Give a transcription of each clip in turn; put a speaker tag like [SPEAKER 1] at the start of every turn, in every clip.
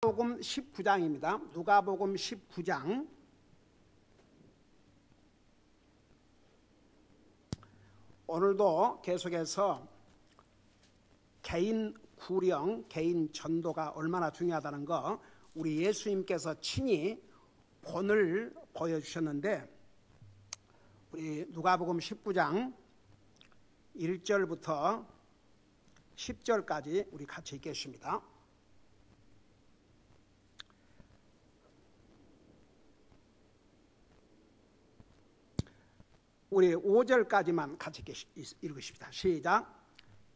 [SPEAKER 1] 누가복음 19장입니다. 누가복음 19장. 오늘도 계속해서 개인 구령, 개인 전도가 얼마나 중요하다는 거 우리 예수님께서 친히 본을 보여주셨는데, 우리 누가복음 19장 1절부터 10절까지 우리 같이 읽겠습니다. 우리 5절까지만 같이 읽으십시다. 시작.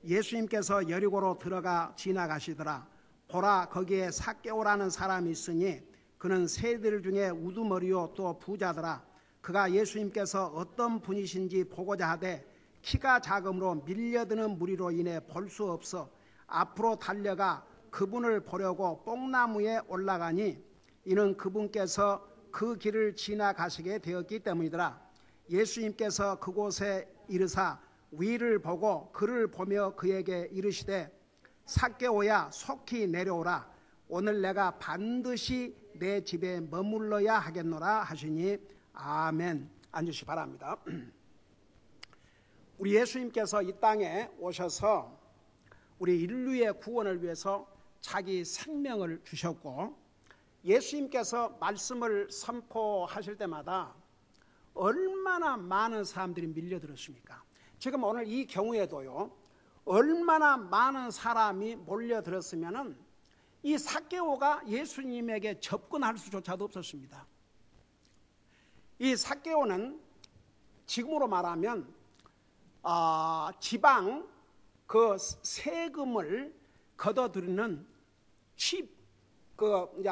[SPEAKER 1] 예수님께서 여리고로 들어가 지나가시더라. 보라, 거기에 삭개오라는 사람이 있으니 그는 세리들 중에 우두머리요 또 부자더라. 그가 예수님께서 어떤 분이신지 보고자 하되 키가 작음으로 밀려드는 무리로 인해 볼 수 없어 앞으로 달려가 그분을 보려고 뽕나무에 올라가니 이는 그분께서 그 길을 지나가시게 되었기 때문이더라. 예수님께서 그곳에 이르사 위를 보고 그를 보며 그에게 이르시되 삭개오야, 속히 내려오라. 오늘 내가 반드시 내 집에 머물러야 하겠노라 하시니 아멘. 앉으시 바랍니다. 우리 예수님께서 이 땅에 오셔서 우리 인류의 구원을 위해서 자기 생명을 주셨고, 예수님께서 말씀을 선포하실 때마다 얼마나 많은 사람들이 밀려들었습니까? 지금 오늘 이 경우에도요, 얼마나 많은 사람이 몰려들었으면은 이 삭개오가 예수님에게 접근할 수조차도 없었습니다. 이 삭개오는 지금으로 말하면 지방 그 세금을 걷어들이는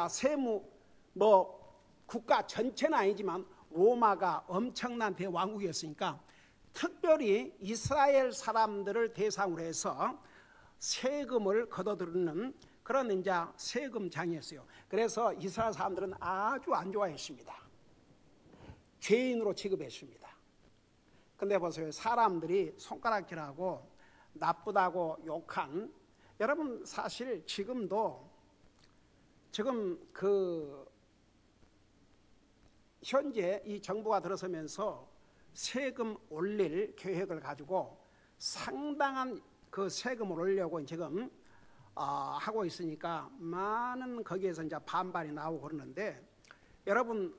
[SPEAKER 1] 세무 국가 전체는 아니지만 로마가 엄청난 대왕국이었으니까 특별히 이스라엘 사람들을 대상으로 해서 세금을 걷어들이는 그런 이제 세금장이었어요. 그래서 이스라엘 사람들은 아주 안 좋아했습니다. 죄인으로 취급했습니다. 근데 보세요, 사람들이 손가락질하고 나쁘다고 욕한, 여러분 사실 지금 현재 이 정부가 들어서면서 세금 올릴 계획을 가지고 상당한 그 세금을 올리려고 지금 하고 있으니까 많은 거기에서 이제 반발이 나오고 그러는데, 여러분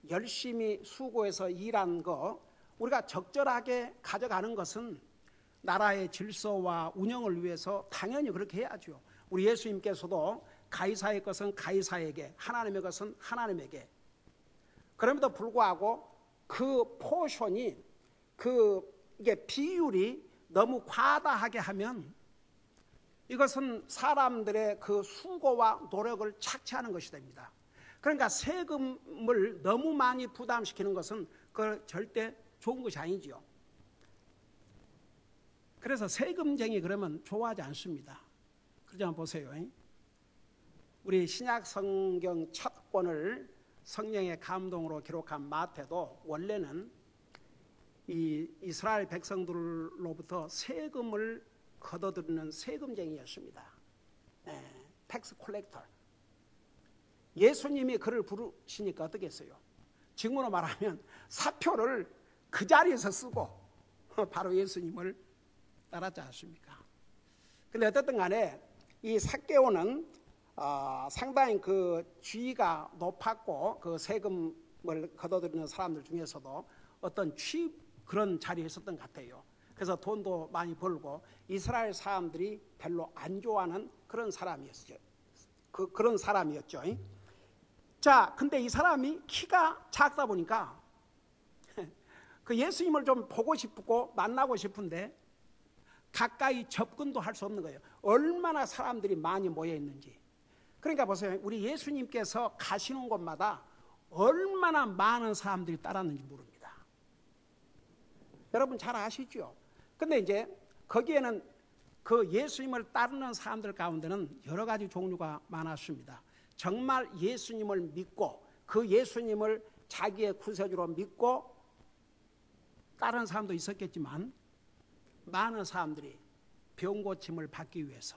[SPEAKER 1] 열심히 수고해서 일한 거 우리가 적절하게 가져가는 것은 나라의 질서와 운영을 위해서 당연히 그렇게 해야죠. 우리 예수님께서도 가이사의 것은 가이사에게, 하나님의 것은 하나님에게. 그럼에도 불구하고 그 포션이 이게 비율이 너무 과다하게 하면 이것은 사람들의 그 수고와 노력을 착취하는 것이 됩니다. 그러니까 세금을 너무 많이 부담시키는 것은 그 절대 좋은 것이 아니지요. 그래서 세금쟁이 그러면 좋아하지 않습니다. 그러지만 보세요, 우리 신약 성경 첫 권을 성령의 감동으로 기록한 마태도 원래는 이 이스라엘 백성들로부터 세금을 걷어들이는 세금쟁이였습니다. 텍스 콜렉터. 예수님이 그를 부르시니까 어떻겠어요? 지금으로 말하면 사표를 그 자리에서 쓰고 바로 예수님을 따랐지 않습니까? 근데 어쨌든 간에 이 삭개오는 상당히 그 지위가 높았고, 그 세금을 걷어들이는 사람들 중에서도 어떤 그런 자리에 있었던 것 같아요. 그래서 돈도 많이 벌고 이스라엘 사람들이 별로 안 좋아하는 그런 사람이었죠. 그런 사람이었죠. 자, 근데 이 사람이 키가 작다 보니까 그 예수님을 좀 보고 싶고 만나고 싶은데 가까이 접근도 할 수 없는 거예요. 얼마나 사람들이 많이 모여 있는지. 그러니까 보세요, 우리 예수님께서 가시는 곳마다 얼마나 많은 사람들이 따랐는지 모릅니다. 여러분 잘 아시죠? 근데 이제 거기에는 그 예수님을 따르는 사람들 가운데는 여러 가지 종류가 많았습니다. 정말 예수님을 믿고 그 예수님을 자기의 구세주로 믿고 다른 사람도 있었겠지만, 많은 사람들이 병 고침을 받기 위해서,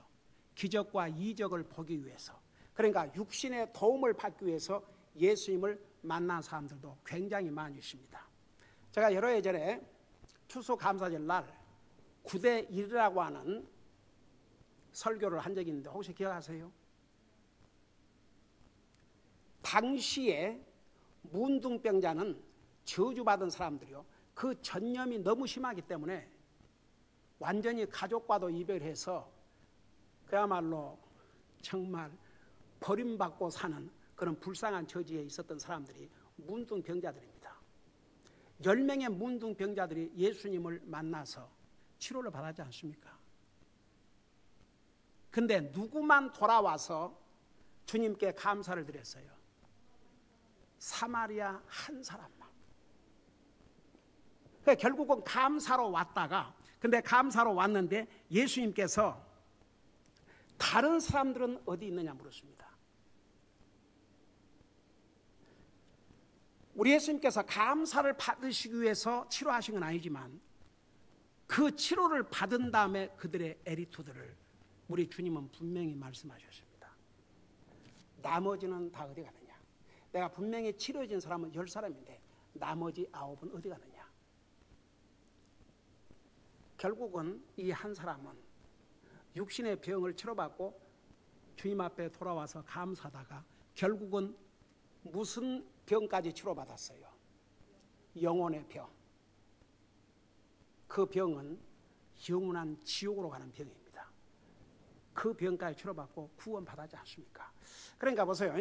[SPEAKER 1] 기적과 이적을 보기 위해서, 그러니까 육신의 도움을 받기 위해서 예수님을 만난 사람들도 굉장히 많이 있습니다. 제가 여러 해 전에 추수감사절 날 9대 1이라고 하는 설교를 한 적이 있는데 혹시 기억하세요? 당시에 문둥병자는 저주받은 사람들이요, 그 전염이 너무 심하기 때문에 완전히 가족과도 이별해서 그야말로 정말 버림받고 사는 그런 불쌍한 처지에 있었던 사람들이 문둥병자들입니다. 10명의 문둥병자들이 예수님을 만나서 치료를 받았지 않습니까? 근데 누구만 돌아와서 주님께 감사를 드렸어요? 사마리아 한 사람만. 그러니까 결국은 감사로 왔다가, 근데 감사로 왔는데 예수님께서 다른 사람들은 어디 있느냐 물었습니다. 우리 예수님께서 감사를 받으시기 위해서 치료하신 건 아니지만 그 치료를 받은 다음에 그들의 애리투드를 우리 주님은 분명히 말씀하셨습니다. 나머지는 다 어디 가느냐? 내가 분명히 치료해진 사람은 10사람인데 나머지 9은 어디 가느냐? 결국은 이 한 사람은 육신의 병을 치료받고 주님 앞에 돌아와서 감사하다가 결국은 무슨 병까지 치료받았어요? 영혼의 병. 그 병은 영원한 지옥으로 가는 병입니다. 그 병까지 치료받고 구원받았지 않습니까? 그러니까 보세요.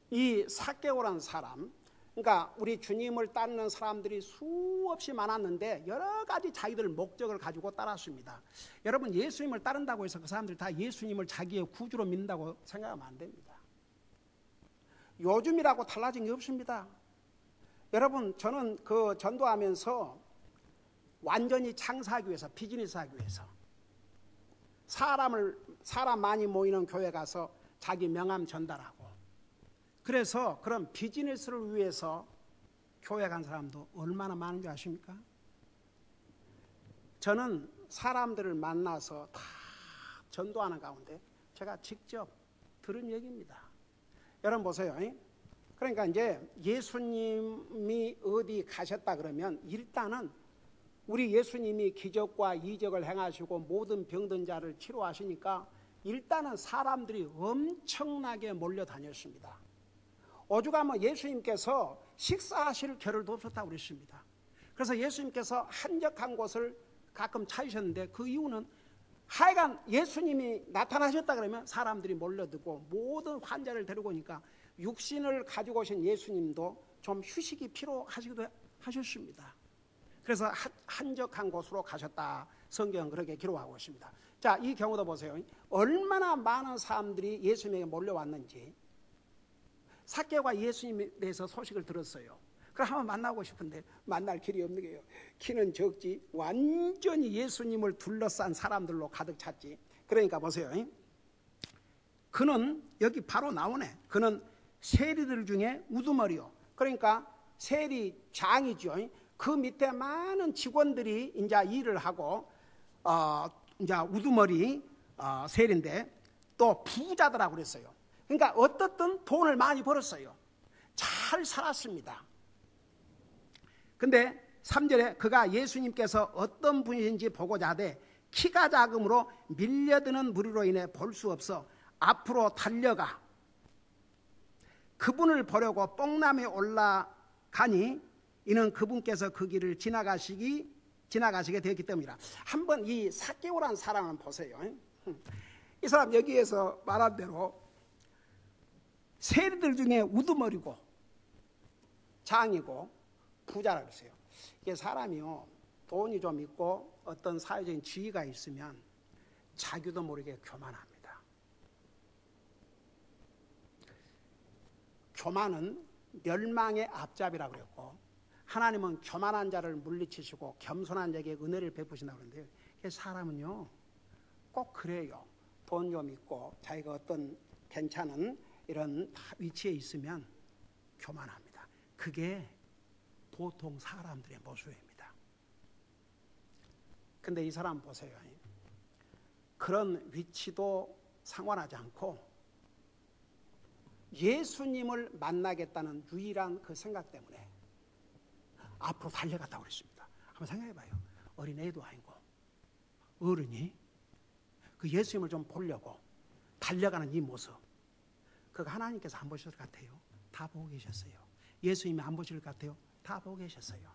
[SPEAKER 1] 이 삭개오라는 사람, 그러니까 우리 주님을 따르는 사람들이 수없이 많았는데 여러 가지 자기들 목적을 가지고 따랐습니다. 여러분, 예수님을 따른다고 해서 그 사람들이 다 예수님을 자기의 구주로 믿는다고 생각하면 안 됩니다. 요즘이라고 달라진 게 없습니다. 여러분, 저는 그 전도하면서 완전히 장사하기 위해서, 비즈니스 하기 위해서 사람 많이 모이는 교회 가서 자기 명함 전달하고, 그래서 그런 비즈니스를 위해서 교회 간 사람도 얼마나 많은 줄 아십니까? 저는 사람들을 만나서 다 전도하는 가운데 제가 직접 들은 얘기입니다. 여러분 보세요. 그러니까 이제 예수님이 어디 가셨다 그러면 일단은 우리 예수님이 기적과 이적을 행하시고 모든 병든 자를 치료하시니까 일단은 사람들이 엄청나게 몰려다녔습니다. 오죽하면 예수님께서 식사하실 겨를도 없었다고 그랬습니다. 그래서 예수님께서 한적한 곳을 가끔 찾으셨는데 그 이유는 하여간 예수님이 나타나셨다 그러면 사람들이 몰려들고 모든 환자를 데리고 오니까 육신을 가지고 오신 예수님도 좀 휴식이 필요하시기도 하셨습니다. 그래서 한적한 곳으로 가셨다. 성경은 그렇게 기록하고 있습니다. 자, 이 경우도 보세요. 얼마나 많은 사람들이 예수님에게 몰려왔는지. 삭개오가 예수님에 대해서 소식을 들었어요. 그럼 한번 만나고 싶은데 만날 길이 없는 게요. 키는 적지 완전히 예수님을 둘러싼 사람들로 가득 찼지. 그러니까 보세요. 그는 여기 바로 나오네. 그는 세리들 중에 우두머리요. 그러니까 세리장이죠. 그 밑에 많은 직원들이 이제 일을 하고 이제 우두머리 세리인데 또 부자더라고 그랬어요. 그러니까 어떻든 돈을 많이 벌었어요. 잘 살았습니다. 근데 3절에 그가 예수님께서 어떤 분이신지 보고자 하되 키가 작음으로 밀려드는 무리로 인해 볼 수 없어 앞으로 달려가 그분을 보려고 뽕나무에 올라가니 이는 그분께서 그 길을 지나가시게 되었기 때문이라. 한번 이 삭개오라는 사람을 보세요. 이 사람 여기에서 말한 대로 세리들 중에 우두머리고 장이고 부자라 그랬어요. 이게 사람이요, 돈이 좀 있고 어떤 사회적인 지위가 있으면 자기도 모르게 교만합니다. 교만은 멸망의 앞잡이라고 그랬고 하나님은 교만한 자를 물리치시고 겸손한 자에게 은혜를 베푸신다고 그러는데 사람은요 꼭 그래요. 돈 좀 있고 자기가 어떤 괜찮은 이런 위치에 있으면 교만합니다. 그게 보통 사람들의 모습입니다. 근데 이 사람 보세요. 그런 위치도 상관하지 않고 예수님을 만나겠다는 유일한 그 생각 때문에 앞으로 달려갔다고 그랬습니다. 한번 생각해봐요. 어린애도 아니고 어른이 그 예수님을 좀 보려고 달려가는 이 모습, 그거 하나님께서 안 보실 것 같아요? 다 보고 계셨어요. 예수님이 안 보실 것 같아요? 다 보고 계셨어요.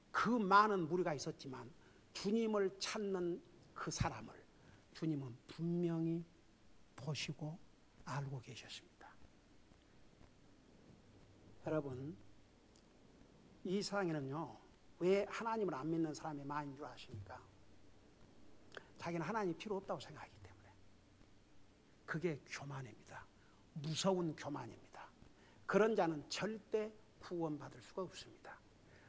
[SPEAKER 1] 그 많은 무리가 있었지만 주님을 찾는 그 사람을 주님은 분명히 보시고 알고 계셨습니다. 여러분, 이 세상에는요, 왜 하나님을 안 믿는 사람이 많은 줄 아십니까? 자기는 하나님이 필요 없다고 생각하기 때문에. 그게 교만입니다. 무서운 교만입니다. 그런 자는 절대 구원받을 수가 없습니다.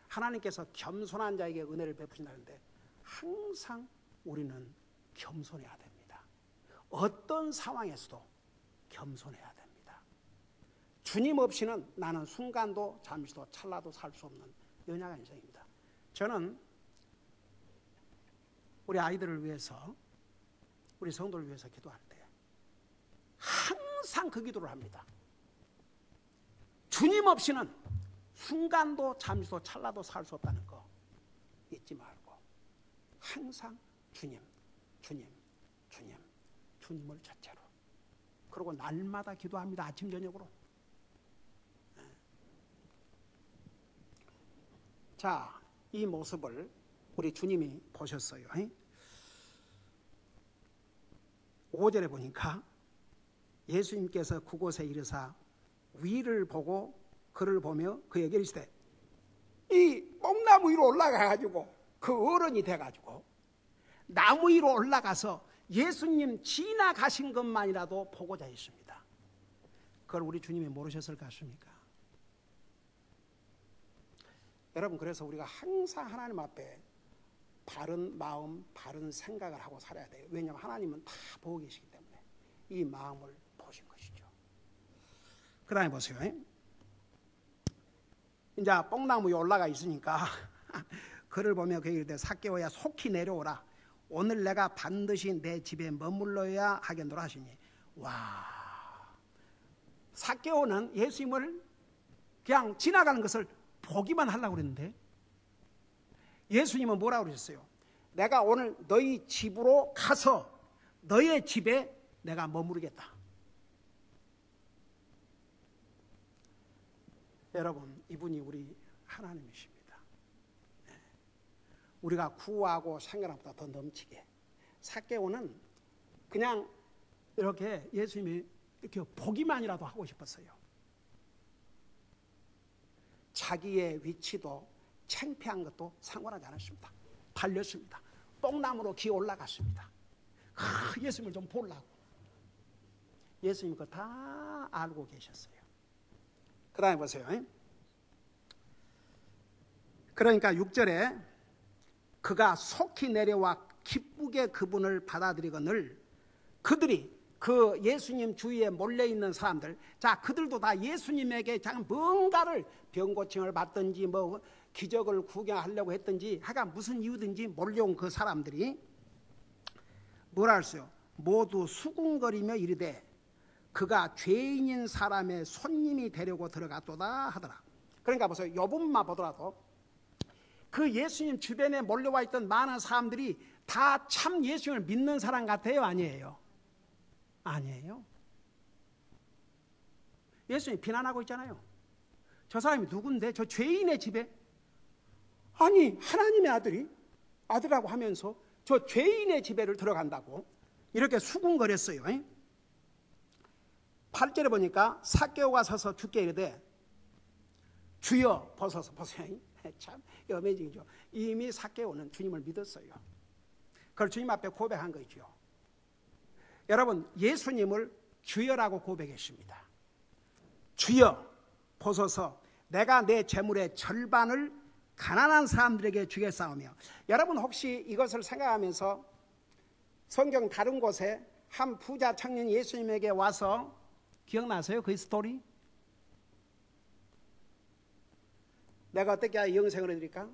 [SPEAKER 1] 하나님께서 겸손한 자에게 은혜를 베푸신다는데 항상 우리는 겸손해야 됩니다. 어떤 상황에서도 겸손해야 됩니다. 주님 없이는 나는 순간도 잠시도 찰나도 살 수 없는 연약한 인생입니다. 저는 우리 아이들을 위해서, 우리 성도를 위해서 기도할 때 항상 그 기도를 합니다. 주님 없이는 순간도 잠시도 찰나도 살 수 없다는 거 잊지 말고 항상 주님, 주님, 주님, 주님을 첫째로, 그리고 날마다 기도합니다. 아침 저녁으로. 자, 이 모습을 우리 주님이 보셨어요. 5절에 보니까 예수님께서 그곳에 이르사 위를 보고 그를 보며 그에게 이르시되, 이 뽕나무 위로 올라가가지고 그 어른이 돼가지고 나무 위로 올라가서 예수님 지나가신 것만이라도 보고자 했습니다. 그걸 우리 주님이 모르셨을 것 같습니까? 여러분, 그래서 우리가 항상 하나님 앞에 바른 마음, 바른 생각을 하고 살아야 돼요. 왜냐하면 하나님은 다 보고 계시기 때문에 이 마음을 보신 것이죠. 그 다음에 보세요. 이제 뽕나무 위에 올라가 있으니까 그를 보며 그에게 이르되, 삭개오야 속히 내려오라. 오늘 내가 반드시 내 집에 머물러야 하겠노라 하시니, 와, 삭개오는 예수님을 그냥 지나가는 것을 보기만 하려고 그랬는데 예수님은 뭐라고 그러셨어요? 내가 오늘 너희 집으로 가서 너의 집에 내가 머무르겠다. 여러분, 이분이 우리 하나님이십니다. 우리가 구하고 생각한 것보다 더 넘치게. 삭개오는 그냥 이렇게 예수님이 이렇게 보기만이라도 하고 싶었어요. 자기의 위치도 창피한 것도 상관하지 않았습니다. 달렸습니다. 뽕나무로 기어 올라갔습니다. 예수님을 좀 보려고. 예수님 그거 다 알고 계셨어요. 그 다음에 보세요. 그러니까 6절에 그가 속히 내려와 기쁘게 그분을 받아들이거늘 그들이, 그 예수님 주위에 몰려있는 사람들, 자, 그들도 다 예수님에게 뭔가를 병고침을 받든지 뭐 기적을 구경하려고 했든지 하여간 무슨 이유든지 몰려온 그 사람들이 뭐라 했어요? 모두 수군거리며 이르되 그가 죄인인 사람의 손님이 되려고 들어갔도다 하더라. 그러니까 보세요. 이 부분만 보더라도 그 예수님 주변에 몰려와 있던 많은 사람들이 다 참 예수님을 믿는 사람 같아요? 아니에요? 아니에요. 예수님 비난하고 있잖아요. 저 사람이 누군데? 저 죄인의 집에? 아니, 하나님의 아들이라고 하면서 저 죄인의 집에를 들어간다고 이렇게 수군거렸어요. 8절에 보니까 삭개오가 서서 주께 이르되, 주여, 보소서. 보세요. 참 어메이징이죠. 이미 삭개오는 주님을 믿었어요. 그걸 주님 앞에 고백한 거죠. 여러분, 예수님을 주여라고 고백했습니다. 주여, 보소서. 내가 내 재물의 절반을 가난한 사람들에게 주겠사오며. 여러분, 혹시 이것을 생각하면서 성경 다른 곳에 한 부자 청년이 예수님에게 와서, 기억나세요? 그 스토리? 내가 어떻게 해야 영생을 얻으리까?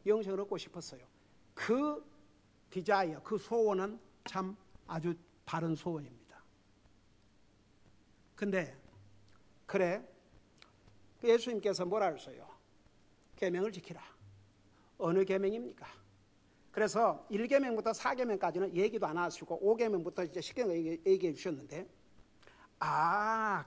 [SPEAKER 1] 영생을 얻고 싶었어요. 그 디자이어, 그 소원은 참 아주 바른 소원입니다. 근데 그래, 예수님께서 뭐라 했어요? 계명을 지키라. 어느 계명입니까? 그래서 1계명부터 4계명까지는 얘기도 안 하시고 5계명부터 이제 10계명 얘기해 주셨는데,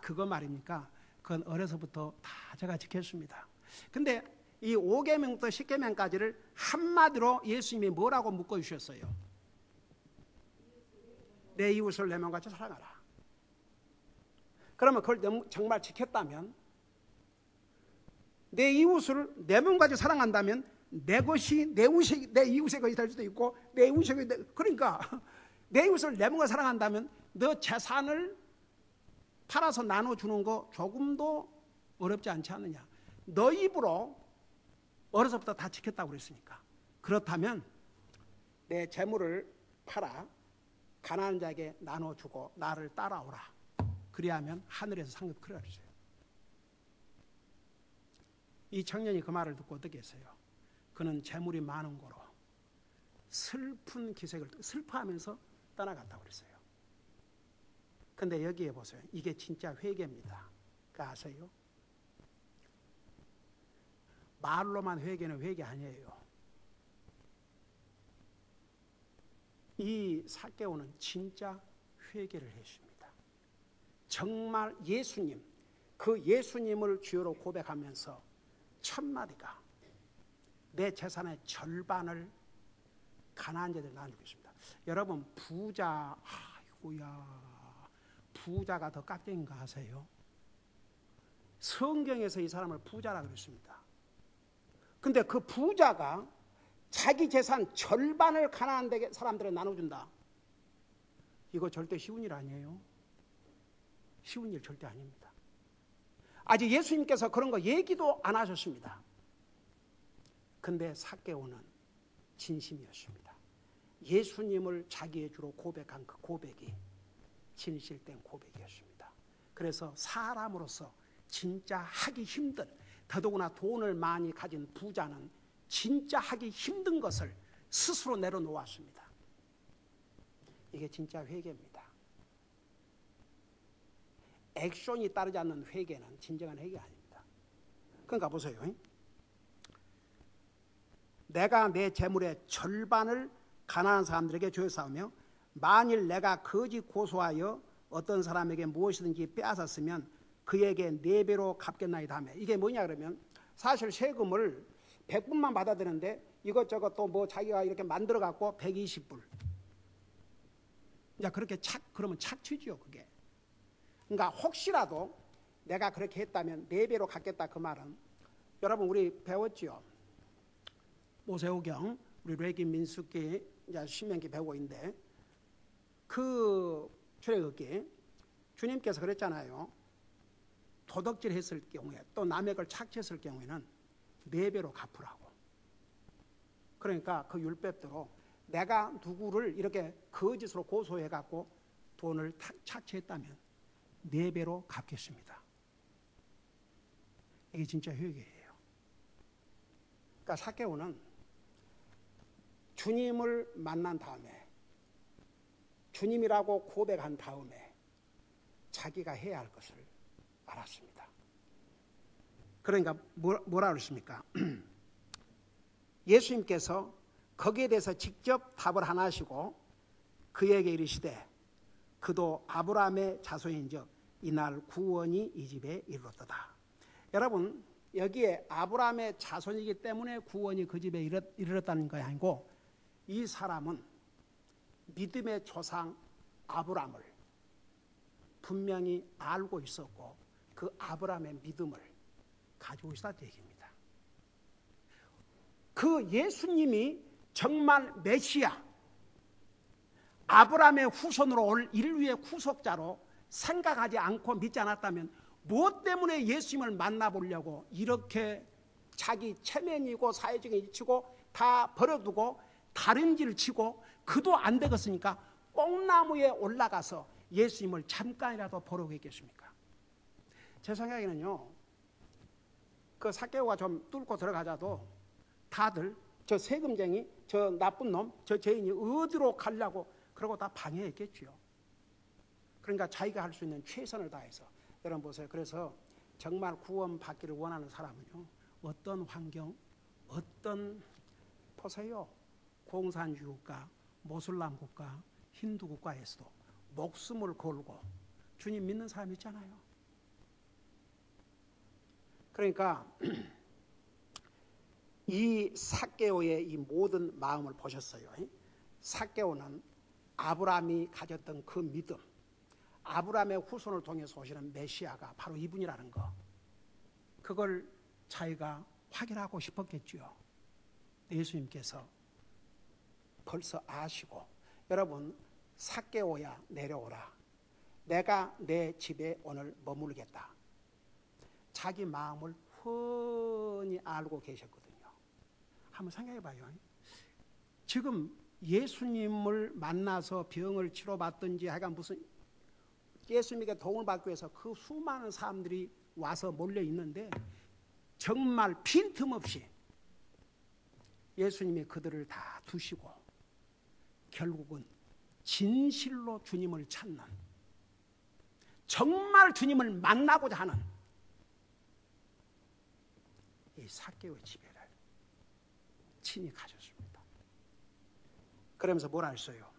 [SPEAKER 1] 그거 말입니까? 그건 어려서부터 다 제가 지켰습니다. 근데 이 5계명부터 10계명까지를 한마디로 예수님이 뭐라고 묶어주셨어요? 내 이웃을 내 몸같이 사랑하라. 그러면 그걸 정말 지켰다면, 내 이웃을 내 몸같이 사랑한다면 내 것이 내 이웃의 것이 될 수도 있고, 내 이웃의 것이 그러니까 내 이웃을 내 몸같이 사랑한다면 너 재산을 팔아서 나눠주는 거 조금도 어렵지 않지 않느냐. 너 입으로 어려서부터 다 지켰다고 그랬으니까. 그렇다면 내 재물을 팔아 가난한 자에게 나눠주고 나를 따라오라. 그리하면 하늘에서 상급 크리라 그랬어요. 이 청년이 그 말을 듣고 어떻게 했어요? 그는 재물이 많은 거로 슬픈 기색을 슬퍼하면서 떠나갔다고 그랬어요. 근데 여기에 보세요. 이게 진짜 회개입니다. 그 아세요? 말로만 회개는 회개 아니에요. 이 삭개오는 진짜 회개를 했습니다. 정말 예수님, 그 예수님을 주여로 고백하면서 첫 마디가 내 재산의 절반을 가난한 자들에게 나눠주겠습니다. 여러분, 부자가 더 깍쟁인 거 아세요? 성경에서 이 사람을 부자라고 그랬습니다. 근데 그 부자가 자기 재산 절반을 가난한 사람들에 나눠준다. 이거 절대 쉬운 일 아니에요. 쉬운 일 절대 아닙니다. 아직 예수님께서 그런 거 얘기도 안 하셨습니다. 근데 삭개오는 진심이었습니다. 예수님을 자기의 주로 고백한 그 고백이 진실된 고백이었습니다. 그래서 사람으로서 진짜 하기 힘든, 더더구나 돈을 많이 가진 부자는 진짜 하기 힘든 것을 스스로 내려놓았습니다. 이게 진짜 회개입니다. 액션이 따르지 않는 회개는 진정한 회개 아닙니다. 그러니까 보세요. 내가 내 재물의 절반을 가난한 사람들에게 줘사오며 만일 내가 거짓 고소하여 어떤 사람에게 무엇이든지 빼앗았으면 그에게 4배로 갚겠나이다 하며, 이게 뭐냐 그러면 사실 세금을 100불만 받아야 되는데 이것저것 또 뭐 자기가 이렇게 만들어 갖고 120불. 이제 그렇게 그러면 착취지요, 그게. 그러니까 혹시라도 내가 그렇게 했다면 4배로 갚겠다, 그 말은 여러분 우리 배웠지요. 모세오경, 우리 레기 민수기, 이제 신명기 배우고 있는데 그 출애굽기 주님께서 그랬잖아요. 도덕질 했을 경우에 또 남의 걸 착취했을 경우에는 4배로 갚으라고. 그러니까 그 율법대로 내가 누구를 이렇게 거짓으로 고소해갖고 돈을 착취했다면 4배로 갚겠습니다. 이게 진짜 회개예요. 그러니까 삭개오는 주님을 만난 다음에, 주님이라고 고백한 다음에 자기가 해야 할 것을 알았습니다. 그러니까 뭐라 그러십니까? 예수님께서 거기에 대해서 직접 답을 하나 하시고 그에게 이르시되 그도 아브라함의 자손인즉 이날 구원이 이 집에 이르렀도다. 여러분, 여기에 아브라함의 자손이기 때문에 구원이 그 집에 이르렀다는 것이 아니고, 이 사람은 믿음의 조상 아브라함을 분명히 알고 있었고 그 아브라함의 믿음을 가지고 있었다는 얘기입니다. 그 예수님이 정말 메시아, 아브라함의 후손으로 올 인류의 후속자로 생각하지 않고 믿지 않았다면 무엇 때문에 예수님을 만나보려고 이렇게 자기 체면이고 사회적인 이치고 다 버려두고 다른 길을 치고 그도 안 되겠으니까 뽕나무에 올라가서 예수님을 잠깐이라도 보려고 했겠습니까? 제 생각에는요, 그 삭개오가 좀 뚫고 들어가자도 다들 저 세금쟁이, 저 나쁜 놈, 저 죄인이 어디로 가려고 그러고 다 방해했겠지요. 그러니까 자기가 할 수 있는 최선을 다해서. 여러분 보세요. 그래서 정말 구원받기를 원하는 사람은요, 어떤 환경, 어떤, 보세요, 공산주의 국가, 모슬람 국가, 힌두 국가에서도 목숨을 걸고 주님 믿는 사람 있잖아요. 그러니까 이 삭개오의 이 모든 마음을 보셨어요. 삭개오는 아브라함이 가졌던 그 믿음, 아브라함의 후손을 통해서 오시는 메시아가 바로 이분이라는 거, 그걸 자기가 확인하고 싶었겠죠. 예수님께서 벌써 아시고, 여러분, 삭개오야 내려오라, 내가 내 집에 오늘 머물겠다, 자기 마음을 훤히 알고 계셨거든요. 한번 생각해 봐요. 지금 예수님을 만나서 병을 치료받든지 하여간 무슨 예수님에게 도움을 받기 위해서 그 수많은 사람들이 와서 몰려 있는데 정말 빈틈없이 예수님이 그들을 다 두시고 결국은 진실로 주님을 찾는, 정말 주님을 만나고자 하는 이 삭개오의 집에를 친히 가셨습니다. 그러면서 뭐라 했어요?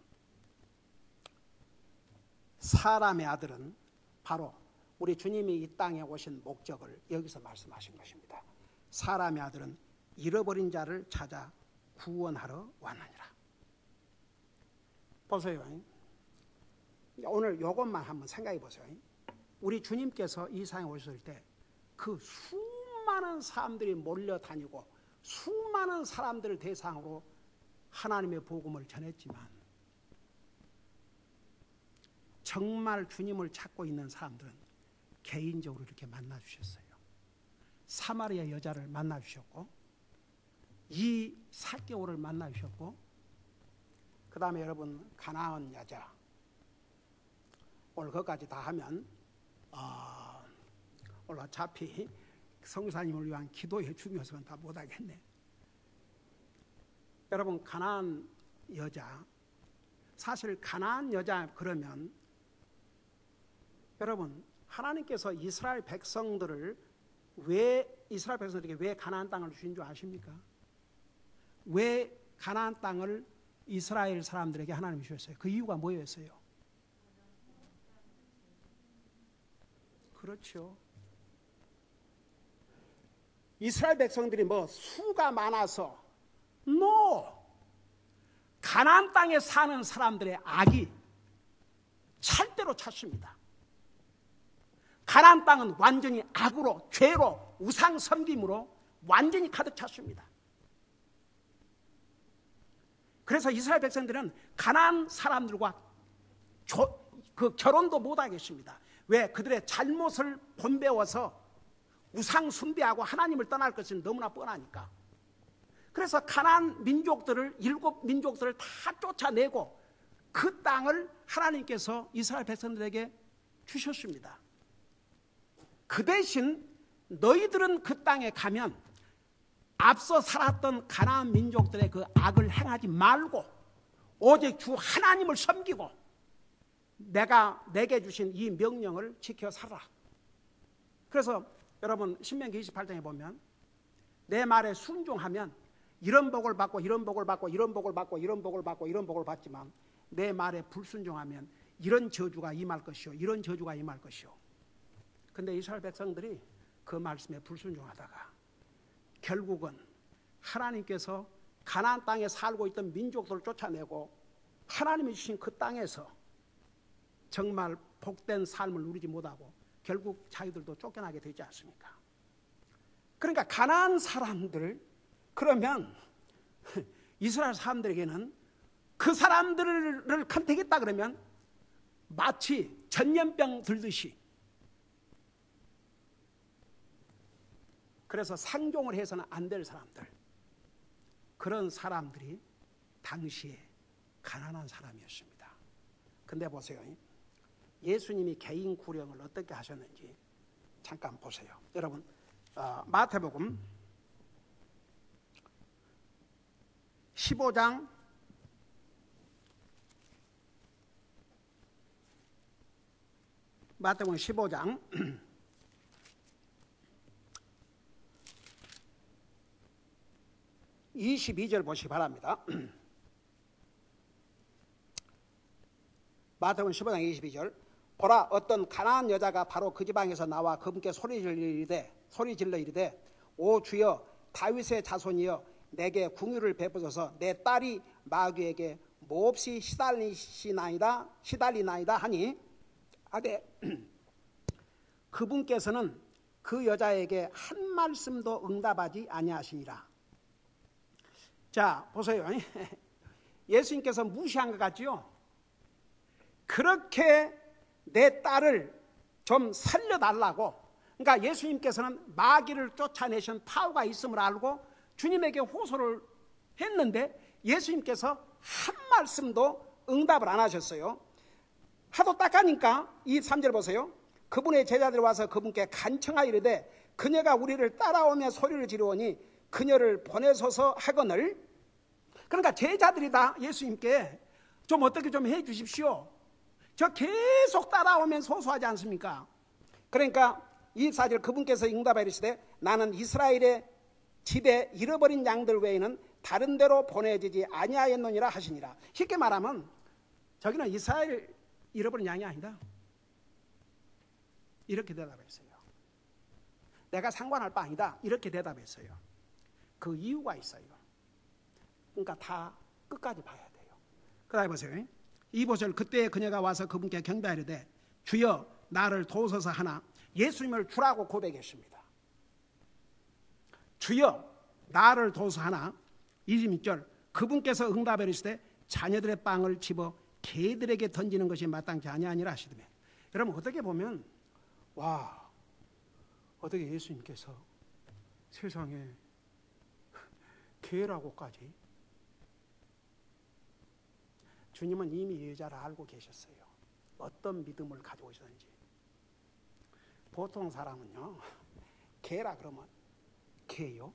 [SPEAKER 1] 사람의 아들은 바로 우리 주님이 이 땅에 오신 목적을 여기서 말씀하신 것입니다. 사람의 아들은 잃어버린 자를 찾아 구원하러 왔느니라. 보세요. 오늘 이것만 한번 생각해 보세요. 우리 주님께서 이 세상에 오셨을 때 그 수많은 사람들이 몰려다니고 수많은 사람들을 대상으로 하나님의 복음을 전했지만 정말 주님을 찾고 있는 사람들은 개인적으로 이렇게 만나주셨어요. 사마리아 여자를 만나주셨고 이 삭개오를 만나주셨고, 그 다음에 여러분 가나안 여자, 오늘 그것까지 다 하면 오늘 어차피 성사님을 위한 기도의 중요성은 다 못하겠네. 여러분 가나안 여자, 사실 가나안 여자 그러면 여러분 하나님께서 이스라엘 백성들을 이스라엘 백성들에게 왜 가나안 땅을 주신 줄 아십니까? 왜 가나안 땅을 이스라엘 사람들에게 하나님이 주셨어요? 그 이유가 뭐였어요? 그렇죠. 이스라엘 백성들이 뭐 수가 많아서 가나안 땅에 사는 사람들의 악이 찰대로 찼습니다. 가나안 땅은 완전히 악으로, 죄로, 우상 섬김으로 완전히 가득 찼습니다. 그래서 이스라엘 백성들은 가나안 사람들과 결혼도 못하겠습니다. 왜? 그들의 잘못을 본배워서 우상 숭배하고 하나님을 떠날 것은 너무나 뻔하니까. 그래서 가나안 민족들을, 7민족들을 다 쫓아내고 그 땅을 하나님께서 이스라엘 백성들에게 주셨습니다. 그 대신 너희들은 그 땅에 가면 앞서 살았던 가나안 민족들의 그 악을 행하지 말고 오직 주 하나님을 섬기고 내가 내게 주신 이 명령을 지켜 살아라. 그래서 여러분 신명기 28장에 보면 내 말에 순종하면 이런 복을 받고 이런 복을 받고 이런 복을 받고 이런 복을 받고 이런 복을 받지만 내 말에 불순종하면 이런 저주가 임할 것이요 이런 저주가 임할 것이요. 근데 이스라엘 백성들이 그 말씀에 불순종하다가 결국은 하나님께서 가나안 땅에 살고 있던 민족들을 쫓아내고 하나님이 주신 그 땅에서 정말 복된 삶을 누리지 못하고 결국 자기들도 쫓겨나게 되지 않습니까? 그러니까 가나안 사람들, 그러면 이스라엘 사람들에게는 그 사람들을 컨택했다 그러면 마치 전염병 들듯이, 그래서 상종을 해서는 안 될 사람들, 그런 사람들이 당시에 가난한 사람이었습니다. 근데 보세요, 예수님이 개인 구령을 어떻게 하셨는지 잠깐 보세요. 여러분 마태복음 15장 22절 보시기 바랍니다. 마태복음 15장 22절. 보라, 어떤 가난한 여자가 바로 그 지방에서 나와 그분께 소리질러 이르되 오 주여, 다윗의 자손이여, 내게 궁유를 베푸소서. 내 딸이 마귀에게 몹시 시달리나이다 하니 하되 그분께서는 그 여자에게 한 말씀도 응답하지 아니하시니라. 자, 보세요. 예수님께서 무시한 것 같지요? 그렇게 내 딸을 좀 살려달라고. 그러니까 예수님께서는 마귀를 쫓아내신 파워가 있음을 알고 주님에게 호소를 했는데 예수님께서 한 말씀도 응답을 안 하셨어요. 하도 딱하니까 이 3절 보세요. 그분의 제자들이 와서 그분께 간청하여 이르되 그녀가 우리를 따라오며 소리를 지르오니 그녀를 보내소서 하거늘. 그러니까 제자들이 다 예수님께 좀 어떻게 좀 해 주십시오. 저 계속 따라오면 소소하지 않습니까? 그러니까 24절 그분께서 응답하여 이르시되 나는 이스라엘의 집에 잃어버린 양들 외에는 다른 데로 보내지지 아니하였느니라 하시니라. 쉽게 말하면 저기는 이스라엘 잃어버린 양이 아니다, 이렇게 대답했어요. 내가 상관할 바 아니다, 이렇게 대답했어요. 그 이유가 있어요. 그러니까 다 끝까지 봐야 돼요. 그 다음에 보세요. 25절. 그때 그녀가 와서 그분께 경배하려되 주여 나를 도우소서 하나 예수님을 주라고 고백했습니다. 주여 나를 도우소서 하나. 26절. 그분께서 응답하여 이르시되 자녀들의 빵을 집어 개들에게 던지는 것이 마땅치 아니하니라 하시더며. 여러분 어떻게 보면 와, 어떻게 예수님께서 세상에 개라고까지. 주님은 이미 여자를 알고 계셨어요. 어떤 믿음을 가지고 있었는지. 보통 사람은요, 개라 그러면 개요?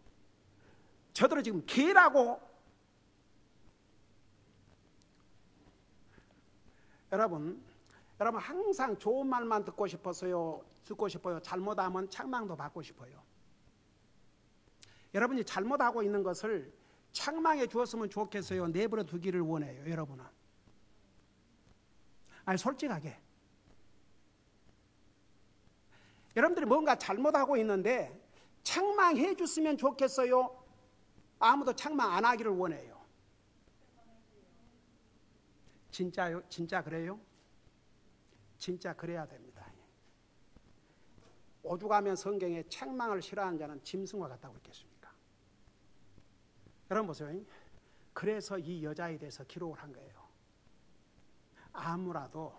[SPEAKER 1] 저들은 지금 개라고. 여러분 항상 좋은 말만 듣고 싶어요. 잘못하면 책망도 받고 싶어요. 여러분이 잘못하고 있는 것을 책망해 주었으면 좋겠어요, 내버려 두기를 원해요, 여러분은? 아니, 솔직하게. 여러분들이 뭔가 잘못하고 있는데 책망해 줬으면 좋겠어요, 아무도 책망 안 하기를 원해요? 진짜요? 진짜 그래요? 진짜 그래야 됩니다. 오죽하면 성경에 책망을 싫어하는 자는 짐승과 같다고 했겠습니까? 여러분 보세요. 그래서 이 여자에 대해서 기록을 한 거예요. 아무라도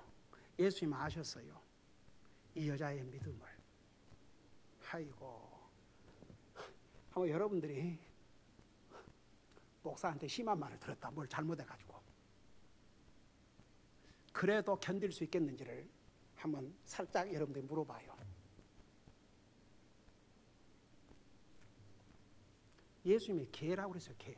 [SPEAKER 1] 예수님 아셨어요, 이 여자의 믿음을. 아이고, 한번 여러분들이 목사한테 심한 말을 들었다, 뭘 잘못해가지고. 그래도 견딜 수 있겠는지를 한번 살짝 여러분들이 물어봐요. 예수님이 개라고 그랬어요, 개.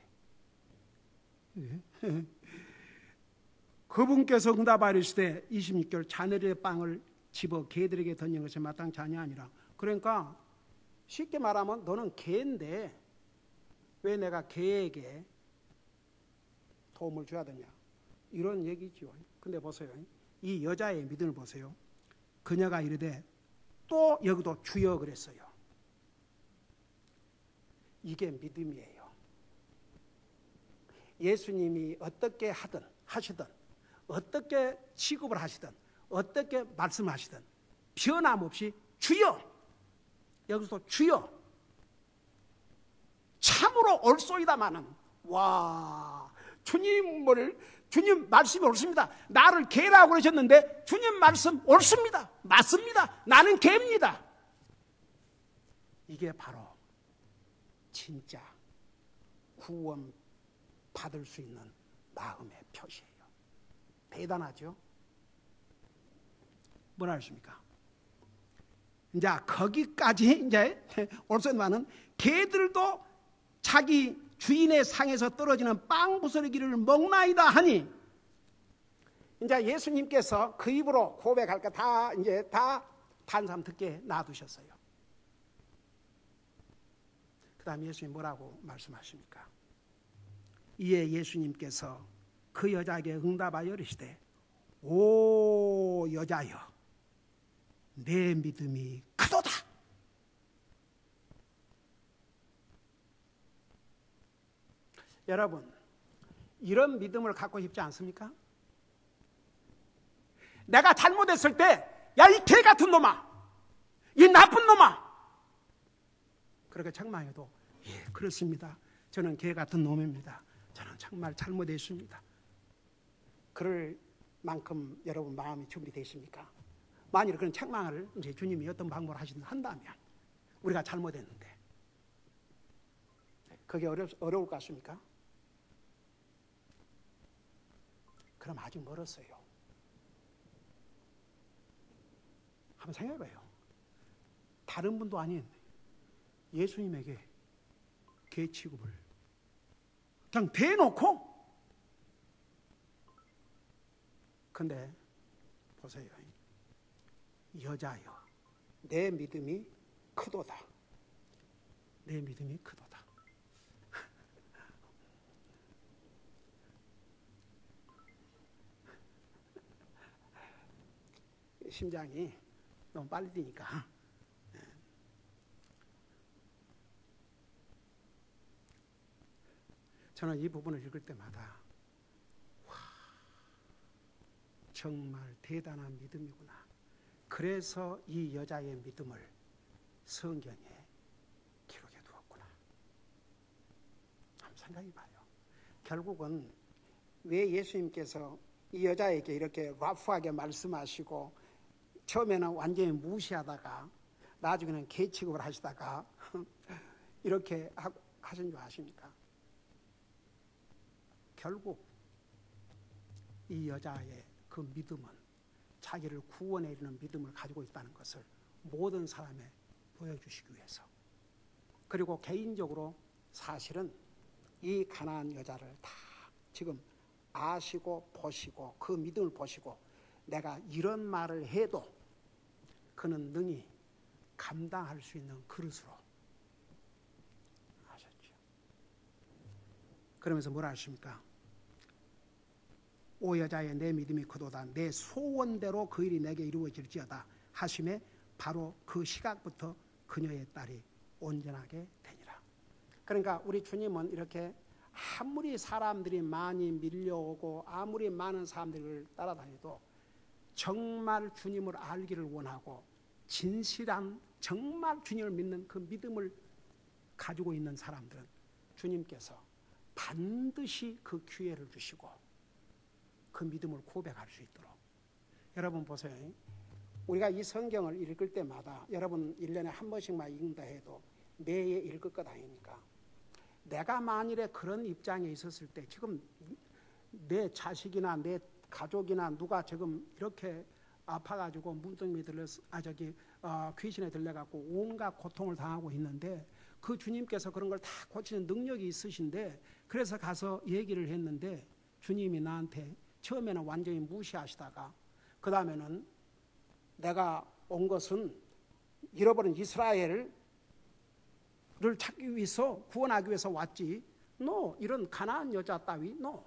[SPEAKER 1] 그분께서 응답하시되 26절 자녀들의 빵을 집어 개들에게 던진 것이 마땅치 아니하니라. 그러니까 쉽게 말하면 너는 개인데 왜 내가 개에게 도움을 줘야 되냐, 이런 얘기죠. 근데 보세요, 이 여자의 믿음을 보세요. 그녀가 이르되, 또 여기도 주여 그랬어요. 이게 믿음이에요. 예수님이 어떻게 하시든 어떻게 취급을 하시든 어떻게 말씀하시든 변함없이 주여, 여기서 주여, 참으로 옳소이다마는, 와, 주님 말씀이 옳습니다. 나를 개라고 그러셨는데 주님 말씀 옳습니다. 맞습니다. 나는 개입니다. 이게 바로 진짜 구원 받을 수 있는 마음의 표시예요. 대단하죠? 뭐라 하십니까? 이제 거기까지 이제 옳소이다마는 개들도 자기 주인의 상에서 떨어지는 빵 부스러기를 먹나이다 하니, 이제 예수님께서 그 입으로 고백할 거 다 이제 다 다른 사람 듣게 놔두셨어요. 그 다음에 예수님 뭐라고 말씀하십니까? 이에 예수님께서 그 여자에게 응답하여 이르시되, 오 여자여, 내 믿음이 크도다. 여러분, 이런 믿음을 갖고 싶지 않습니까? 내가 잘못했을 때, 야, 이 개 같은 놈아, 이 나쁜 놈아, 그렇게 책망해도, 예, 그렇습니다. 저는 개 같은 놈입니다. 저는 정말 잘못했습니다. 그럴 만큼 여러분 마음이 준비되십니까? 만일 그런 책망을 이제 주님이 어떤 방법으로 한다면, 우리가 잘못했는데, 그게 어려울 것 같습니까? 그럼 아직 멀었어요. 한번 생각해봐요. 다른 분도 아닌 예수님에게 개 취급을 그냥 대놓고. 근데 보세요. 여자여, 내 믿음이 크도다. 내 믿음이 크도다. 심장이 너무 빨리 뛰니까. 저는 이 부분을 읽을 때마다, 와, 정말 대단한 믿음이구나. 그래서 이 여자의 믿음을 성경에 기록해 두었구나. 한번 생각해 봐요. 결국은 왜 예수님께서 이 여자에게 이렇게 러프하게 말씀하시고, 처음에는 완전히 무시하다가 나중에는 개 취급을 하시다가 이렇게 하신 줄 아십니까? 결국 이 여자의 그 믿음은 자기를 구원에 이르는 믿음을 가지고 있다는 것을 모든 사람에 보여주시기 위해서, 그리고 개인적으로 사실은 이 가나안 여자를 다 지금 아시고 보시고 그 믿음을 보시고, 내가 이런 말을 해도 그는 능히 감당할 수 있는 그릇으로 하셨죠. 그러면서 뭐라 하십니까? 오 여자의 내 믿음이 크도다. 내 소원대로 그 일이 내게 이루어질지어다 하심에 바로 그 시각부터 그녀의 딸이 온전하게 되니라. 그러니까 우리 주님은 이렇게 아무리 사람들이 많이 밀려오고 아무리 많은 사람들을 따라다녀도 정말 주님을 알기를 원하고 진실한 정말 주님을 믿는 그 믿음을 가지고 있는 사람들은 주님께서 반드시 그 기회를 주시고 그 믿음을 고백할 수 있도록. 여러분 보세요. 우리가 이 성경을 읽을 때마다, 여러분 1년에 한 번씩만 읽는다 해도 매해 읽을 것 아닙니까? 내가 만일에 그런 입장에 있었을 때, 지금 내 자식이나 내 가족이나 누가 지금 이렇게 아파가지고 문둥이에 들려서 귀신에 들려갖고 온갖 고통을 당하고 있는데, 그 주님께서 그런 걸 다 고치는 능력이 있으신데, 그래서 가서 얘기를 했는데 주님이 나한테 처음에는 완전히 무시하시다가 그 다음에는 내가 온 것은 잃어버린 이스라엘을 찾기 위해서, 구원하기 위해서 왔지, 너 이런 가나안 여자 따위 너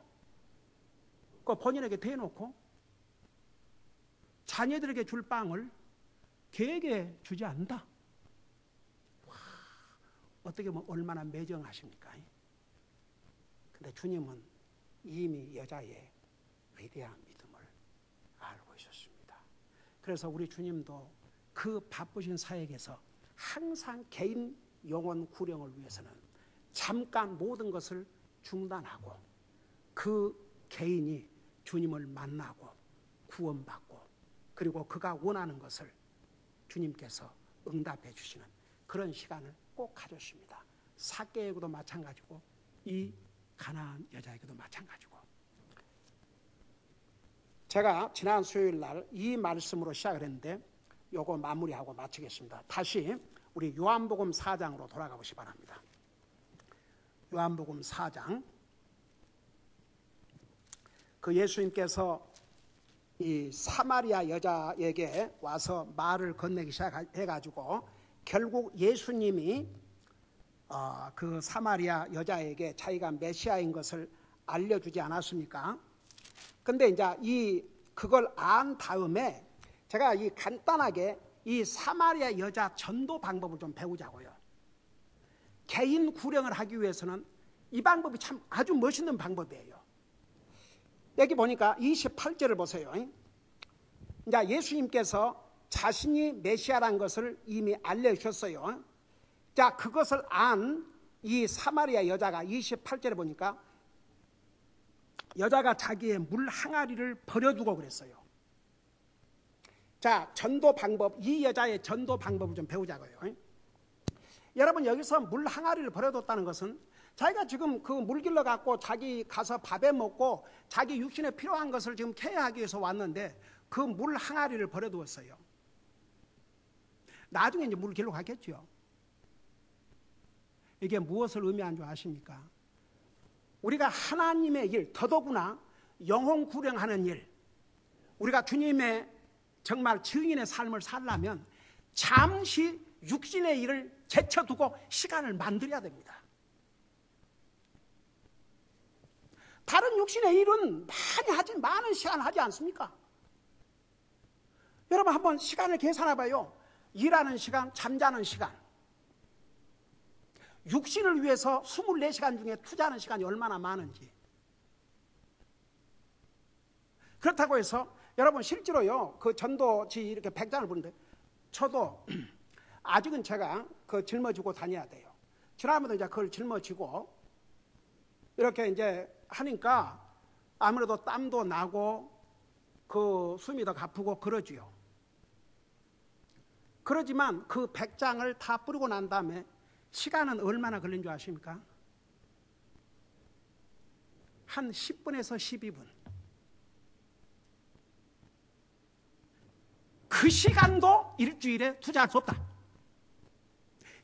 [SPEAKER 1] 그 본인에게 대놓고 자녀들에게 줄 빵을 개에게 주지 않는다. 와, 어떻게 보면 얼마나 매정하십니까? 근데 주님은 이미 여자의 위대한 믿음을 알고 있었습니다. 그래서 우리 주님도 그 바쁘신 사역에서 항상 개인 영혼 구령을 위해서는 잠깐 모든 것을 중단하고 그 개인이 주님을 만나고 구원받고, 그리고 그가 원하는 것을 주님께서 응답해 주시는 그런 시간을 꼭 가졌습니다. 삭개에게도 마찬가지고 이 가나안 여자에게도 마찬가지고. 제가 지난 수요일 날 이 말씀으로 시작을 했는데 요거 마무리하고 마치겠습니다. 다시 우리 요한복음 4장으로 돌아가 보시 바랍니다. 요한복음 4장. 그 예수님께서 이 사마리아 여자에게 와서 말을 건네기 시작해가지고 결국 예수님이 그 사마리아 여자에게 자기가 메시아인 것을 알려주지 않았습니까? 근데 이제 그걸 안 다음에 제가 간단하게 이 사마리아 여자 전도 방법을 좀 배우자고요. 개인 구령을 하기 위해서는 이 방법이 참 아주 멋있는 방법이에요. 여기 보니까 28절을 보세요. 이제 예수님께서 자신이 메시아라는 것을 이미 알려주셨어요. 자, 그것을 안 이 사마리아 여자가 28절에 보니까 여자가 자기의 물 항아리를 버려두고 그랬어요. 자, 전도 방법, 이 여자의 전도 방법을 좀 배우자고요. 여러분, 여기서 물 항아리를 버려뒀다는 것은 자기가 지금 그 물 길러 갖고 자기 가서 밥에 먹고 자기 육신에 필요한 것을 지금 케어하기 위해서 왔는데 그 물 항아리를 버려두었어요. 나중에 이제 물 길러 가겠죠. 이게 무엇을 의미하는 줄 아십니까? 우리가 하나님의 일, 더더구나 영혼 구령하는 일, 우리가 주님의 정말 증인의 삶을 살려면 잠시 육신의 일을 제쳐두고 시간을 만들어야 됩니다. 다른 육신의 일은 많은 시간을 하지 않습니까? 여러분 한번 시간을 계산해 봐요. 일하는 시간, 잠자는 시간. 육신을 위해서 24시간 중에 투자하는 시간이 얼마나 많은지. 그렇다고 해서 여러분 실제로요, 그 전도지 이렇게 100장을 보는데 저도 아직은 제가 그 짊어지고 다녀야 돼요. 지난번에 이제 그걸 짊어지고 이렇게 이제 하니까 아무래도 땀도 나고 그 숨이 더 가쁘고 그러지요. 그러지만 그 100장을 다 뿌리고 난 다음에 시간은 얼마나 걸린 줄 아십니까? 한 10분에서 12분. 그 시간도 일주일에 투자할 수 없다.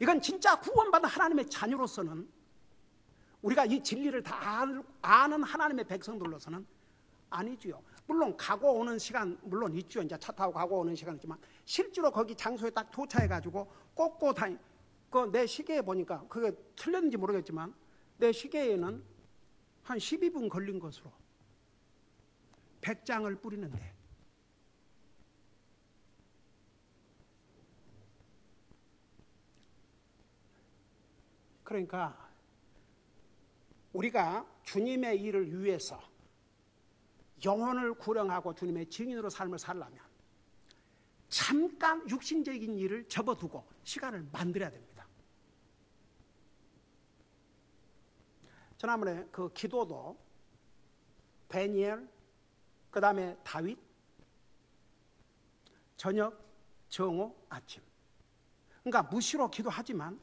[SPEAKER 1] 이건 진짜 구원받은 하나님의 자녀로서는, 우리가 이 진리를 다 아는 하나님의 백성들로서는 아니지요. 물론 가고 오는 시간 물론 있죠. 이제 차 타고 가고 오는 시간 있지만 실제로 거기 장소에 딱 도착해가지고 꽂고 다니. 내 시계에 보니까 그게 틀렸는지 모르겠지만 내 시계에는 한 12분 걸린 것으로 100장을 뿌리는데, 그러니까 우리가 주님의 일을 위해서 영혼을 구령하고 주님의 증인으로 삶을 살려면 잠깐 육신적인 일을 접어두고 시간을 만들어야 됩니다. 지난번에 그 기도도 다니엘, 그 다음에 다윗, 저녁, 정오, 아침. 그러니까 무시로 기도하지만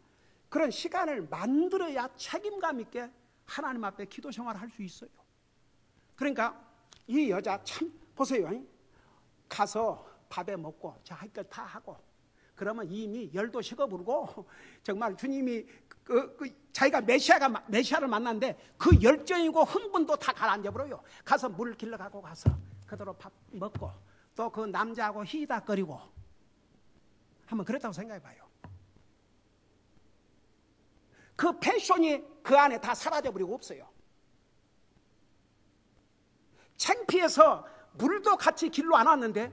[SPEAKER 1] 그런 시간을 만들어야 책임감 있게 하나님 앞에 기도 생활을 할 수 있어요. 그러니까 이 여자 참 보세요. 가서 밥에 먹고 할 걸 다 하고 그러면 이미 열도 식어부르고 정말 주님이 자기가 메시아를 만났는데 그 열정이고 흥분도 다 가라앉아버려요. 가서 물 길러가고 가서 그대로 밥 먹고 또 그 남자하고 희닥거리고 한번 그랬다고 생각해봐요. 그 패션이 그 안에 다 사라져버리고 없어요. 창피해서 물도 같이 길로 안 왔는데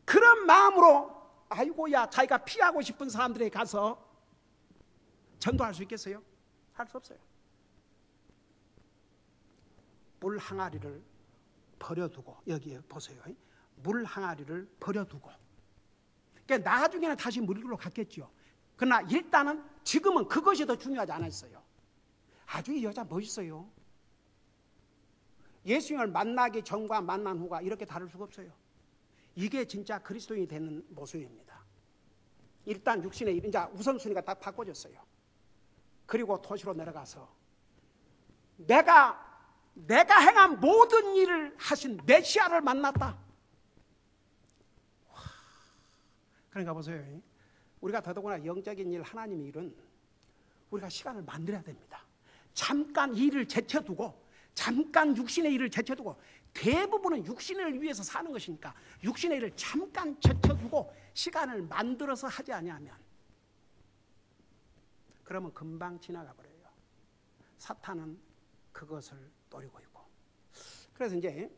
[SPEAKER 1] 그런 마음으로 아이고야 자기가 피하고 싶은 사람들에게 가서 전도할 수 있겠어요? 할 수 없어요. 물 항아리를 버려두고, 여기에 보세요. 물 항아리를 버려두고, 그러니까 나중에는 다시 물 길로 갔겠죠. 그러나 일단은 지금은 그것이 더 중요하지 않았어요. 아주 이 여자 멋있어요. 예수님을 만나기 전과 만난 후가 이렇게 다를 수가 없어요. 이게 진짜 그리스도인이 되는 모습입니다. 일단 육신의 일, 이제 우선순위가 딱 바꿔졌어요. 그리고 도시로 내려가서 내가 행한 모든 일을 하신 메시아를 만났다. 그러니까 보세요. 우리가 더더구나 영적인 일, 하나님의 일은 우리가 시간을 만들어야 됩니다. 잠깐 일을 제쳐두고, 잠깐 육신의 일을 제쳐두고, 대부분은 육신의 일을 위해서 사는 것이니까 육신의 일을 잠깐 제쳐두고 시간을 만들어서 하지 아니하면 그러면 금방 지나가 버려요. 사탄은 그것을 노리고 있고. 그래서 이제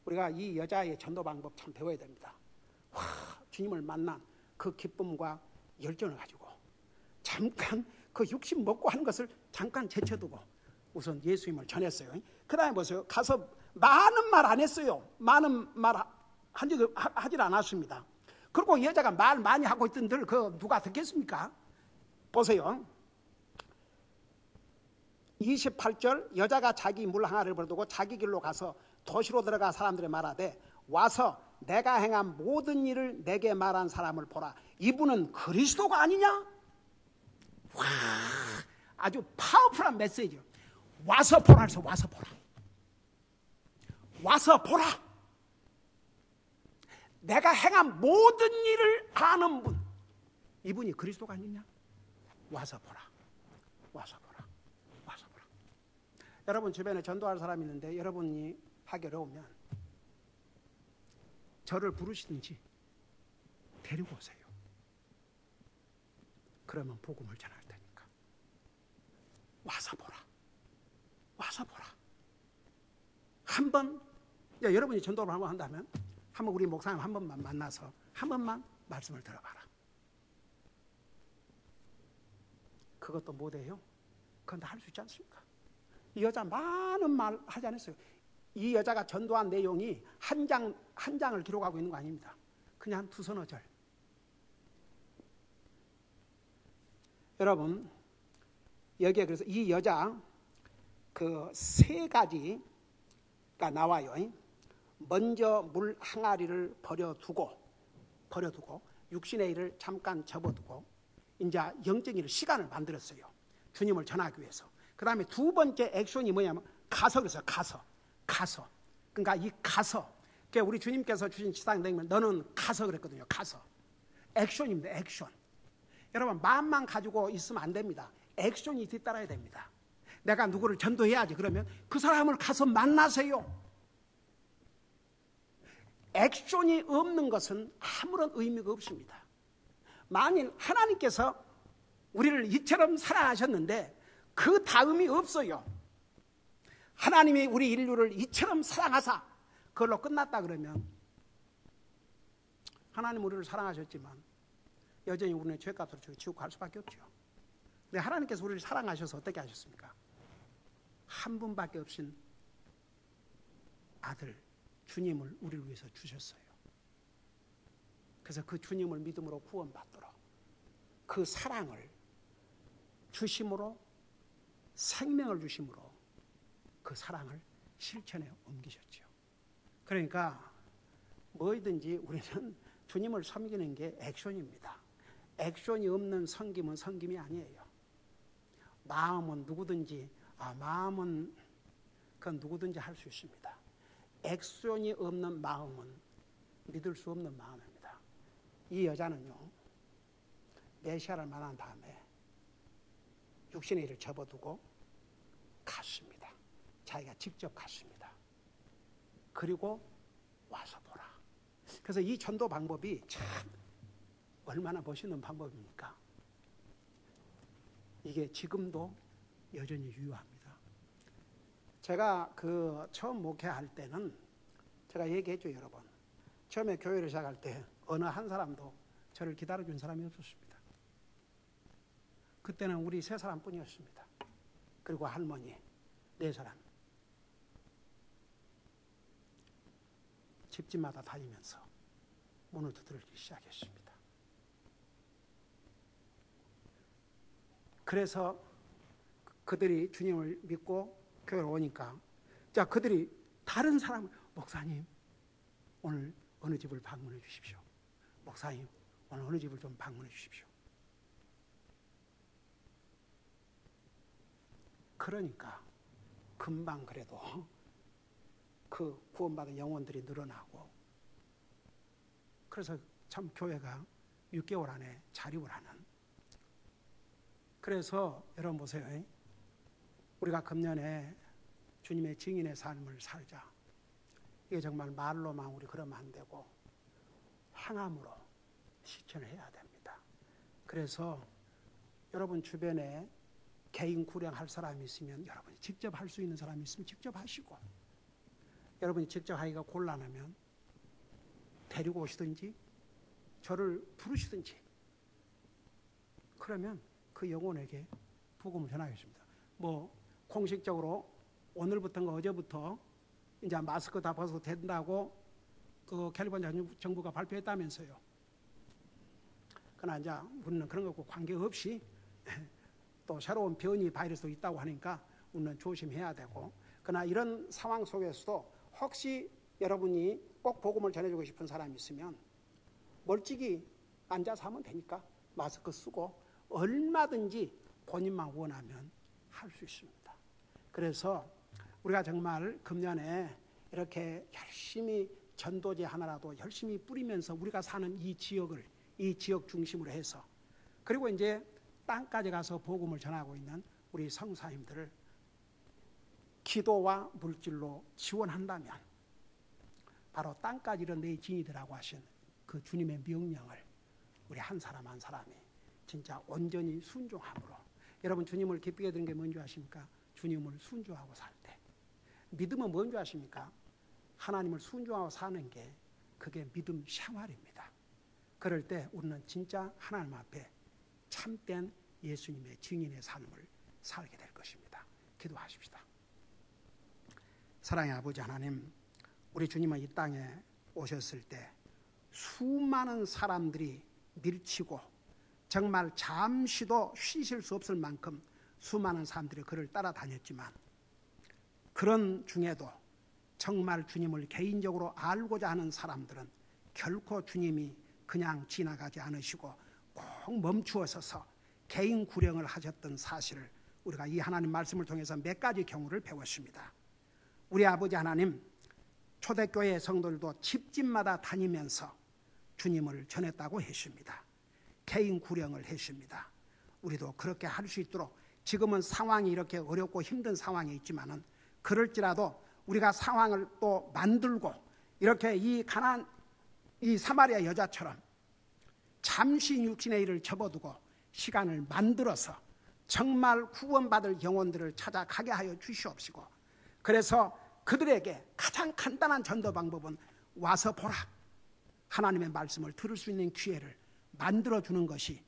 [SPEAKER 1] 우리가 이 여자의 전도 방법 참 배워야 됩니다. 주님을 만난 그 기쁨과 열정을 가지고 잠깐 그 육신 먹고 하는 것을 잠깐 제쳐두고 우선 예수님을 전했어요. 그 다음에 보세요. 가서 많은 말 안 했어요. 많은 말 하질 않았습니다. 그리고 여자가 말 많이 하고 있던들 그 누가 듣겠습니까? 보세요. 28절, 여자가 자기 물 항아리를 버려두고 자기 길로 가서 도시로 들어가 사람들이 말하되 와서 내가 행한 모든 일을 내게 말한 사람을 보라. 이분은 그리스도가 아니냐? 와, 아주 파워풀한 메시지요. 와서 보라 해서 와서 보라. 와서 보라. 내가 행한 모든 일을 아는 분, 이분이 그리스도가 아니냐? 와서 보라. 와서 보라. 와서 보라. 여러분 주변에 전도할 사람이 있는데 여러분이 하기 어려우면 저를 부르시든지 데리고 오세요. 그러면 복음을 전할 테니까. 와서 보라. 와서 보라. 한번 여러분이 전도를 한번 한다면 한번 우리 목사님 한 번만 만나서 한 번만 말씀을 들어봐라. 그것도 못해요. 그건 다 할 수 있지 않습니까? 이 여자 많은 말 하지 않았어요. 이 여자가 전도한 내용이 한 장을 기록하고 있는 거 아닙니다. 그냥 한 두서너 절. 여러분 여기에 그래서 이 여자 그 세 가지가 나와요. 먼저 물 항아리를 버려두고 육신의 일을 잠깐 접어두고 이제 영적인 일을 시간을 만들었어요. 주님을 전하기 위해서. 그 다음에 두 번째 액션이 뭐냐면 가서 그랬어요. 가서. 그러니까 이 가서. 그러니까 우리 주님께서 주신 지상명령 너는 가서 그랬거든요. 가서. 액션입니다. 액션. 여러분 마음만 가지고 있으면 안 됩니다. 액션이 뒤따라야 됩니다. 내가 누구를 전도해야지. 그러면 그 사람을 가서 만나세요. 액션이 없는 것은 아무런 의미가 없습니다. 만일 하나님께서 우리를 이처럼 사랑하셨는데 그 다음이 없어요. 하나님이 우리 인류를 이처럼 사랑하사 그걸로 끝났다 그러면 하나님 우리를 사랑하셨지만 여전히 우리는 죄값으로 지옥 갈 수밖에 없죠. 근데 하나님께서 우리를 사랑하셔서 어떻게 하셨습니까? 한 분밖에 없인 아들 주님을 우리를 위해서 주셨어요. 그래서 그 주님을 믿음으로 구원받도록 그 사랑을 주심으로 생명을 주심으로 그 사랑을 실천에 옮기셨죠. 그러니까 뭐든지 우리는 주님을 섬기는 게 액션입니다. 액션이 없는 섬김은 섬김이 아니에요. 마음은 누구든지 마음은 그건 누구든지 할 수 있습니다. 액션이 없는 마음은 믿을 수 없는 마음입니다. 이 여자는요 메시아를 만난 다음에 육신의 일을 접어두고 갔습니다. 자기가 직접 갔습니다. 그리고 와서 보라. 그래서 이 전도 방법이 참 얼마나 멋있는 방법입니까? 이게 지금도 여전히 유효합니다. 제가 그 처음 목회할 때는 제가 얘기했죠, 여러분. 처음에 교회를 시작할 때 어느 한 사람도 저를 기다려준 사람이 없었습니다. 그때는 우리 3사람뿐이었습니다. 그리고 할머니 4사람. 집집마다 다니면서 문을 두드리기 시작했습니다. 그래서 그들이 주님을 믿고 교회로 오니까 자 그들이 다른 사람을 목사님 오늘 어느 집을 방문해 주십시오. 목사님 오늘 어느 집을 좀 방문해 주십시오. 그러니까 금방 그래도 그 구원받은 영혼들이 늘어나고 그래서 참 교회가 6개월 안에 자립을 하는. 그래서 여러분 보세요. 우리가 금년에 주님의 증인의 삶을 살자. 이게 정말 말로만 우리 그러면 안 되고 행함으로 실천을 해야 됩니다. 그래서 여러분 주변에 개인 구령할 사람이 있으면 여러분이 직접 할 수 있는 사람이 있으면 직접 하시고, 여러분이 직접 하기가 곤란하면 데리고 오시든지 저를 부르시든지, 그러면 그 영혼에게 복음을 전하겠습니다. 공식적으로 오늘부터인가 어제부터 이제 마스크 다 벗어도 된다고 그 캘리포니아 정부가 발표했다면서요. 그러나 이제 우리는 그런 것과 관계없이 또 새로운 변이 바이러스도 있다고 하니까 우리는 조심해야 되고, 그러나 이런 상황 속에서도 혹시 여러분이 꼭 복음을 전해주고 싶은 사람이 있으면 멀찍이 앉아서 하면 되니까 마스크 쓰고 얼마든지 본인만 원하면 할 수 있습니다. 그래서 우리가 정말 금년에 이렇게 열심히 전도제 하나라도 열심히 뿌리면서 우리가 사는 이 지역 중심으로 해서, 그리고 이제 땅까지 가서 복음을 전하고 있는 우리 성사님들을 기도와 물질로 지원한다면 바로 땅까지 이런 내 진이더라고 하신 그 주님의 명령을 우리 한 사람 한 사람이 진짜 온전히 순종함으로, 여러분 주님을 기쁘게 드리는 게 뭔지 아십니까? 주님을 순종하고 살 때. 믿음은 뭔지 아십니까? 하나님을 순종하고 사는 게 그게 믿음 생활입니다. 그럴 때 우리는 진짜 하나님 앞에 참된 예수님의 증인의 삶을 살게 될 것입니다. 기도하십시다. 사랑의 아버지 하나님, 우리 주님은 이 땅에 오셨을 때 수많은 사람들이 밀치고 정말 잠시도 쉬실 수 없을 만큼 수많은 사람들이 그를 따라다녔지만, 그런 중에도 정말 주님을 개인적으로 알고자 하는 사람들은 결코 주님이 그냥 지나가지 않으시고 꼭 멈추어서서 개인 구령을 하셨던 사실을 우리가 이 하나님 말씀을 통해서 몇 가지 경우를 배웠습니다. 우리 아버지 하나님, 초대교회 성도들도 집집마다 다니면서 주님을 전했다고 했습니다. 개인 구령을 했습니다. 우리도 그렇게 할 수 있도록, 지금은 상황이 이렇게 어렵고 힘든 상황에 있지만은 그럴지라도 우리가 상황을 또 만들고 이렇게 이 사마리아 여자처럼 잠시 육신의 일을 접어두고 시간을 만들어서 정말 구원받을 영혼들을 찾아가게 하여 주시옵시고, 그래서 그들에게 가장 간단한 전도 방법은 와서 보라, 하나님의 말씀을 들을 수 있는 기회를 만들어주는 것이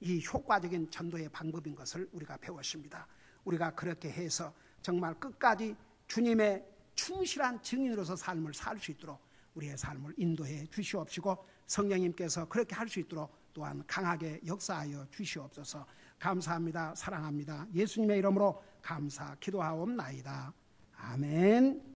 [SPEAKER 1] 이 효과적인 전도의 방법인 것을 우리가 배웠습니다. 우리가 그렇게 해서 정말 끝까지 주님의 충실한 증인으로서 삶을 살 수 있도록 우리의 삶을 인도해 주시옵시고, 성령님께서 그렇게 할 수 있도록 또한 강하게 역사하여 주시옵소서. 감사합니다. 사랑합니다. 예수님의 이름으로 감사 기도하옵나이다. 아멘.